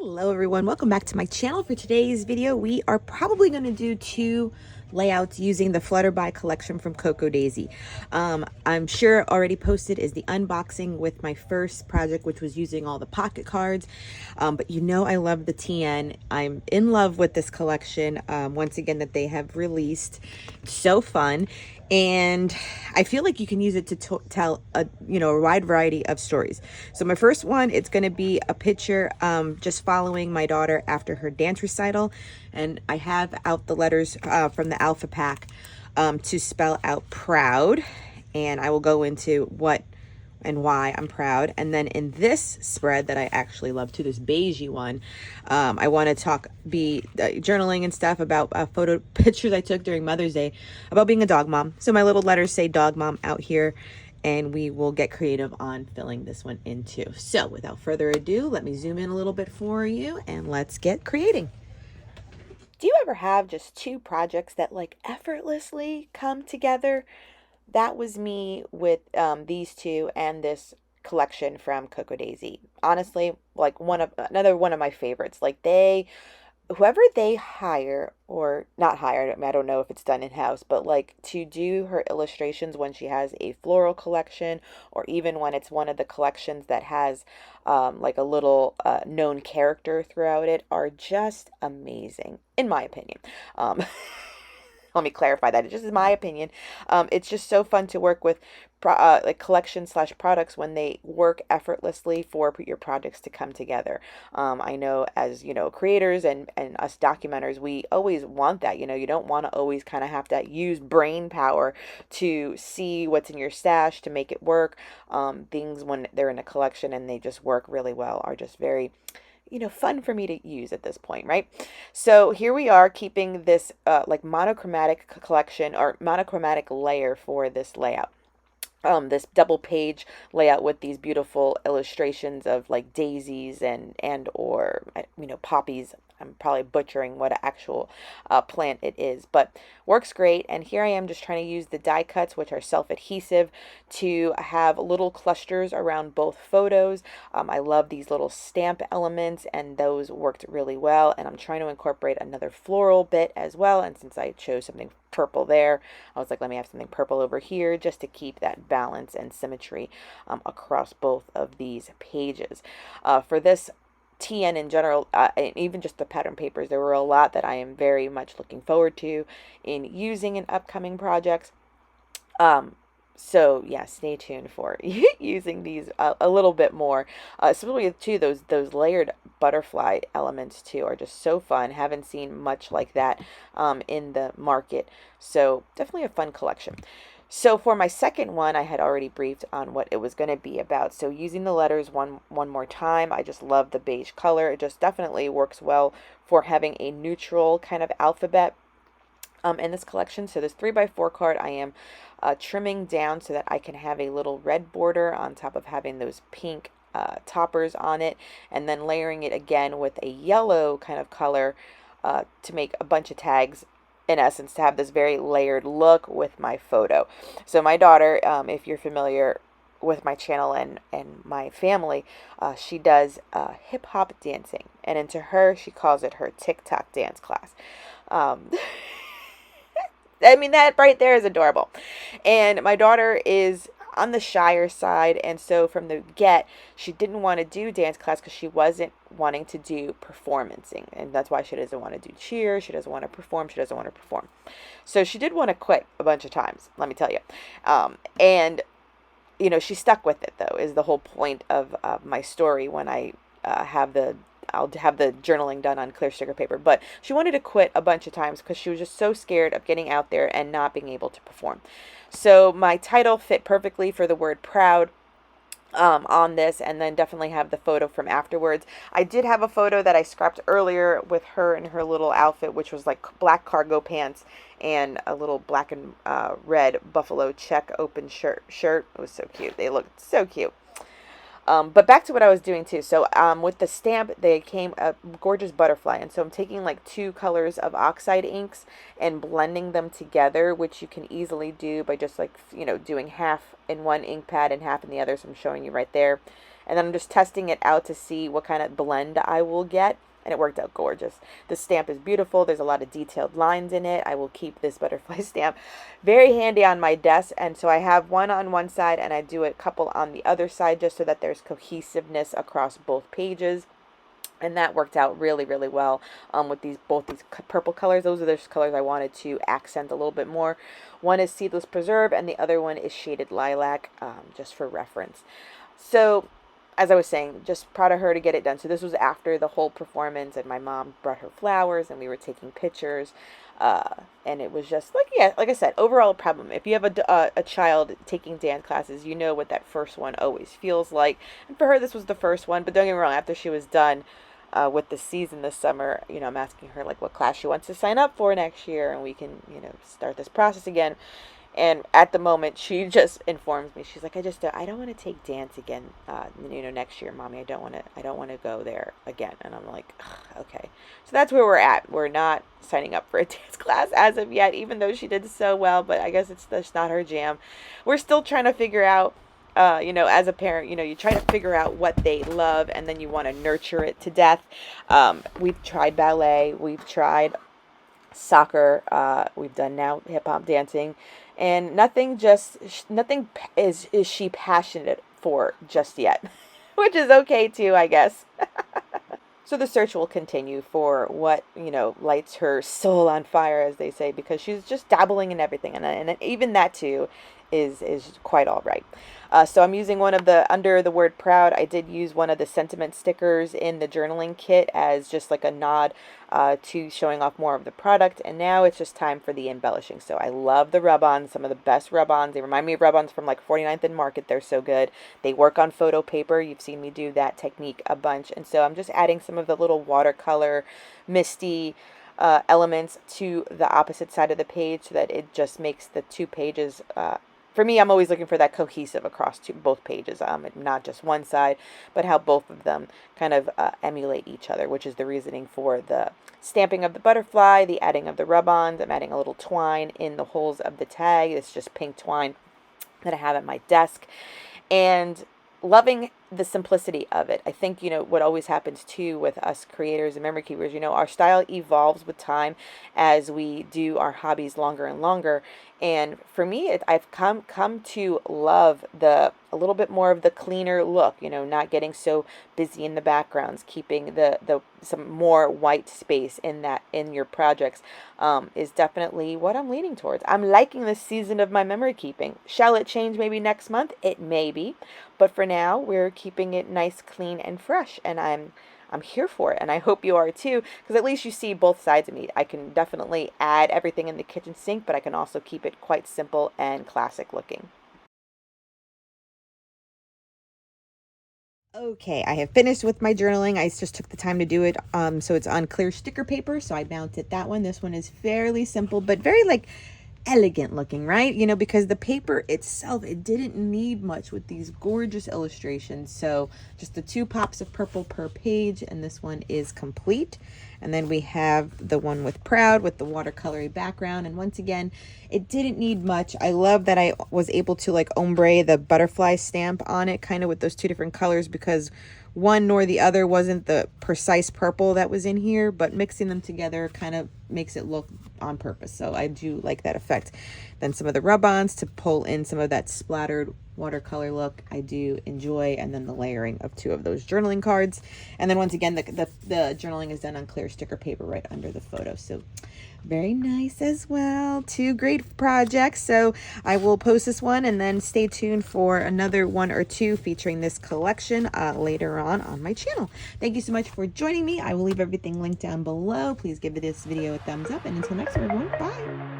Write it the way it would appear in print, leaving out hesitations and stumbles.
Hello everyone, welcome back to my channel. For today's video, we are probably going to do two layouts using the Flutterby collection from Coco Daisy. I'm sure already posted is the unboxing with my first project, which was using all the pocket cards. But you know I love the TN. I'm in love with this collection, once again, that they have released. So fun. And I feel like you can use it to tell a a wide variety of stories. So my first one, it's going to be a picture just following my daughter after her dance recital, and I have out the letters from the alpha pack to spell out proud, and I will go into what and why I'm proud. And then in this spread that I actually love too, this beigey one, I want to be journaling and stuff about photo pictures I took during Mother's Day about being a dog mom. So my little letters say dog mom out here, and we will get creative on filling this one in too. So without further ado, let me zoom in a little bit for you and let's get creating. Do you ever have just two projects that like effortlessly come together? That was me with these two and this collection from Coco Daisy. Honestly, like another one of my favorites. Like whoever they hire, or not hire, I don't know if it's done in-house, but like to do her illustrations when she has a floral collection, or even when it's one of the collections that has like a little known character throughout it, are just amazing, in my opinion. Let me clarify that. It just is my opinion. It's just so fun to work with like collection slash products when they work effortlessly for your projects to come together. I know as, creators and us documenters, we always want that. You don't want to always kind of have to use brain power to see what's in your stash to make it work. Things when they're in a collection and they just work really well are just very fun for me to use at this point, right? So here we are keeping this like monochromatic collection or monochromatic layer for this layout. This double page layout with these beautiful illustrations of like daisies and or poppies. I'm probably butchering what actual plant it is, but works great. And here I am just trying to use the die cuts, which are self-adhesive, to have little clusters around both photos. I love these little stamp elements, and those worked really well. And I'm trying to incorporate another floral bit as well. And since I chose something purple there, I was like, let me have something purple over here just to keep that balance and symmetry across both of these pages. For this TN in general, and even just the pattern papers, there were a lot that I am very much looking forward to in using in upcoming projects. So yeah, stay tuned for using these a little bit more. Especially too, those layered butterfly elements too are just so fun. Haven't seen much like that in the market. So definitely a fun collection. So for my second one, I had already briefed on what it was going to be about. So using the letters one more time, I just love the beige color. It just definitely works well for having a neutral kind of alphabet in this collection. So this 3x4 card I am trimming down so that I can have a little red border on top of having those pink toppers on it, and then layering it again with a yellow kind of color to make a bunch of tags, in essence, to have this very layered look with my photo. So my daughter, if you're familiar with my channel and my family, she does hip hop dancing, and into her, she calls it her TikTok dance class. I mean, that right there is adorable. And my daughter is on the shyer side, and so from the get, she didn't want to do dance class because she wasn't wanting to do performancing, and that's why she doesn't want to do cheer. She doesn't want to perform. She doesn't want to perform. So she did want to quit a bunch of times, let me tell you. And she stuck with it, though, is the whole point of my story when I'll have the journaling done on clear sticker paper. But she wanted to quit a bunch of times because she was just so scared of getting out there and not being able to perform. So my title fit perfectly for the word proud on this, and then definitely have the photo from afterwards. I did have a photo that I scrapped earlier with her in her little outfit, which was like black cargo pants and a little black and red buffalo check open shirt. It was so cute. They looked so cute. But back to what I was doing too. So with the stamp, they came a gorgeous butterfly. And so I'm taking like two colors of oxide inks and blending them together, which you can easily do by just like, doing half in one ink pad and half in the other. So I'm showing you right there. And then I'm just testing it out to see what kind of blend I will get. And it worked out gorgeous. The stamp is beautiful. There's a lot of detailed lines in it. I will keep this butterfly stamp very handy on my desk. And so I have one on one side and I do a couple on the other side just so that there's cohesiveness across both pages. And that worked out really, really well with both these purple colors. Those are the colors I wanted to accent a little bit more. One is Seedless Preserve and the other one is Shaded Lilac, just for reference. So as I was saying, just proud of her to get it done. So this was after the whole performance, and my mom brought her flowers, and we were taking pictures. And it was just like, yeah, like I said, overall a problem. If you have a child taking dance classes, you know what that first one always feels like. And for her, this was the first one. But don't get me wrong, after she was done with the season this summer, you know, I'm asking her like what class she wants to sign up for next year, and we can, you know, start this process again. And at the moment, she just informs me. She's like, I don't want to take dance again. You know, next year, Mommy. I don't want to go there again. And I'm like, okay. So that's where we're at. We're not signing up for a dance class as of yet, even though she did so well. But I guess it's just not her jam. We're still trying to figure out. You know, as a parent, you know, you try to figure out what they love, and then you want to nurture it to death. We've tried ballet. We've tried soccer. We've done now hip hop dancing. And nothing is she passionate for just yet, which is okay too, I guess. So the search will continue for what, you know, lights her soul on fire, as they say, because she's just dabbling in everything. And even that too is quite all right. So I'm using one of the, under the word proud, I did use one of the sentiment stickers in the journaling kit as just like a nod to showing off more of the product. And now it's just time for the embellishing. So I love the rub-ons, some of the best rub-ons. They remind me of rub-ons from like 49th and Market. They're so good. They work on photo paper. You've seen me do that technique a bunch. And so I'm just adding some of the little watercolor, misty elements to the opposite side of the page so that it just makes the two pages for me, I'm always looking for that cohesive across both pages, not just one side, but how both of them kind of emulate each other, which is the reasoning for the stamping of the butterfly, the adding of the rub-ons. I'm adding a little twine in the holes of the tag. It's just pink twine that I have at my desk. And loving the simplicity of it. I think, you know, what always happens too with us creators and memory keepers, you know, our style evolves with time as we do our hobbies longer and longer. And for me, I've come to love a little bit more of the cleaner look, you know, not getting so busy in the backgrounds, keeping some more white space in your projects is definitely what I'm leaning towards. I'm liking this season of my memory keeping. Shall it change maybe next month? It may be, but for now we're keeping it nice, clean, and fresh, and I'm here for it, and I hope you are too, because at least you see both sides of me. I can definitely add everything in the kitchen sink, but I can also keep it quite simple and classic looking. Okay, I have finished with my journaling. I just took the time to do it. So it's on clear sticker paper, so I mounted that one. This one is fairly simple, but very like elegant looking, right? You know, because the paper itself, it didn't need much with these gorgeous illustrations. So just the 2 pops of purple per page, and this one is complete. And then we have the one with Proud with the watercolory background. And once again, it didn't need much. I love that I was able to like ombre the butterfly stamp on it, kind of with those 2 different colors, because one nor the other wasn't the precise purple that was in here, but mixing them together kind of makes it look on purpose. So I do like that effect. Then some of the rub-ons to pull in some of that splattered watercolor look I do enjoy, and then the layering of 2 of those journaling cards. And then once again, the journaling is done on clear sticker paper right under the photo. So very nice as well. 2 great projects. So I will post this one, and then stay tuned for another 1 or 2 featuring this collection later on my channel. Thank you so much for joining me. I will leave everything linked down below. Please give this video a thumbs up, and until next time, everyone, bye.